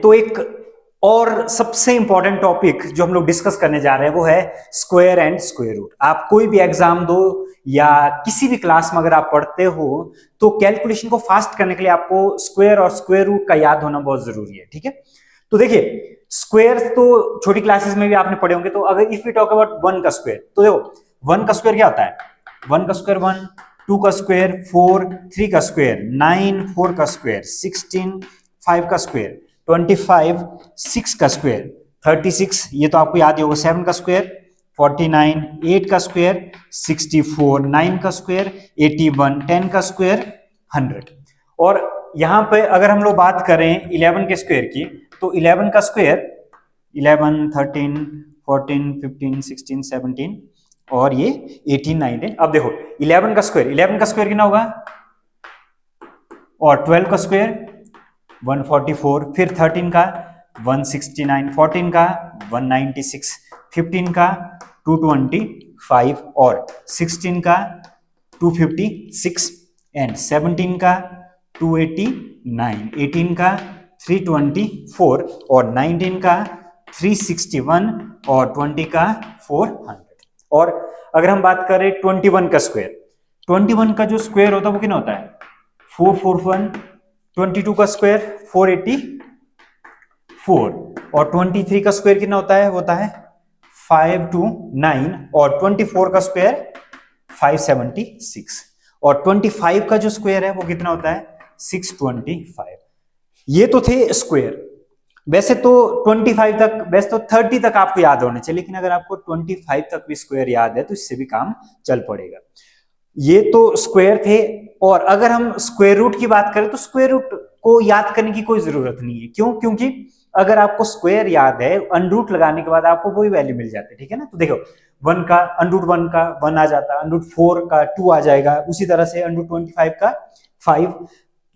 तो एक और सबसे इंपॉर्टेंट टॉपिक जो हम लोग डिस्कस करने जा रहे हैं वो है स्क्वायर एंड स्क्वायर रूट। आप कोई भी एग्जाम दो या किसी भी क्लास में अगर आप पढ़ते हो तो कैलकुलेशन को फास्ट करने के लिए आपको स्क्वायर और स्क्वायर रूट का याद होना बहुत जरूरी है। ठीक है, तो देखिए स्क्वायर तो छोटी क्लासेस में भी आपने पढ़े होंगे। तो अगर इफ वी टॉक अबाउट 1 का स्क्वायर, तो देखो 1 का स्क्वायर क्या होता है? 1 का स्क्वायर 1, 2 का स्क्वायर 4, 3 का स्क्वायर 9, 4 का स्क्वायर 16, 5 का स्क्वायर 25, 6 का स्क्वायर 36, ये तो आपको याद ही होगा। 7 का स्क्वायर 49, 8 का स्क्वायर 64, 9 का स्क्वायर 81, 10 का स्क्वायर 100। और यहां पे अगर हम लोग बात करें 11 के स्क्वायर की, तो 11 का स्क्वायर 11, 13, 14, 15, 16, 17 और ये 18, 19। अब देखो 11 का स्क्वायर कितना होगा? और 12 का स्क्वायर 144, फिर 13 का 169, 14 का 196, 15 का 225 और 16 का 256 एंड 17 का 289, 18 का 324 और 19 का 361 और 20 का 400। और अगर हम बात करें 21 का स्क्वायर, 21 का जो स्क्वायर होता है वो कितना होता है? 441। 22 का स्क्वायर 484 और 23 का स्क्वायर कितना होता है? होता है 529 और 24 का स्क्वायर 576 और 25 का जो स्क्वायर है वो कितना होता है? 625। ये तो थे स्क्वायर। वैसे तो 25 तक, वैसे तो 30 तक आपको याद होने चाहिए, लेकिन अगर आपको 25 तक भी स्क्वायर याद है तो इससे भी काम चल पड़ेगा। ये तो स्क्वायर थे। और अगर हम स्क्वायर रूट की बात करें तो स्क्वायर रूट को याद करने की कोई जरूरत नहीं है। क्यों? क्योंकि अगर आपको स्क्वायर याद है, अंडरूट लगाने के बाद आपको वही वैल्यू मिल जाती है। ठीक है ना? तो देखो 1 का अंडरूट 1 का 1 आ जाता है, अंडरूट 4 का 2 आ जाएगा, उसी तरह से अंडरूट 25 का 5,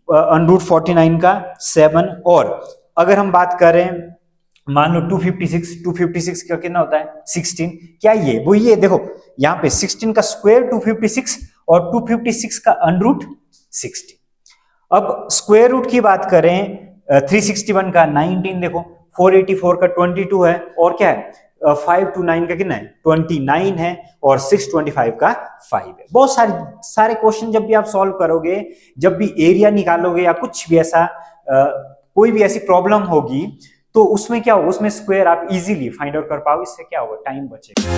अंडरूट 49 का 7। और अगर हम बात करें मान लो 256 का कितना होता है? 16। क्या ये वो ये देखो यहाँ पे 16 का स्क्वायर 256 और 256 का अंडरूट 60। अब स्क्वायर रूट की बात करें 361 का 19, देखो 484 का 22 है और क्या है 529 का कितना है? 29 है और 625 का 5 है। बहुत सारे क्वेश्चन जब भी आप सॉल्व करोगे, जब भी एरिया निकालोगे या कुछ भी ऐसा कोई भी ऐसी प्रॉब्लम होगी तो उसमें क्या होगा? उसमें स्क्वायर आप इजीली फाइंड आउट कर पाओगे। इससे क्या होगा? टाइम बचेगा।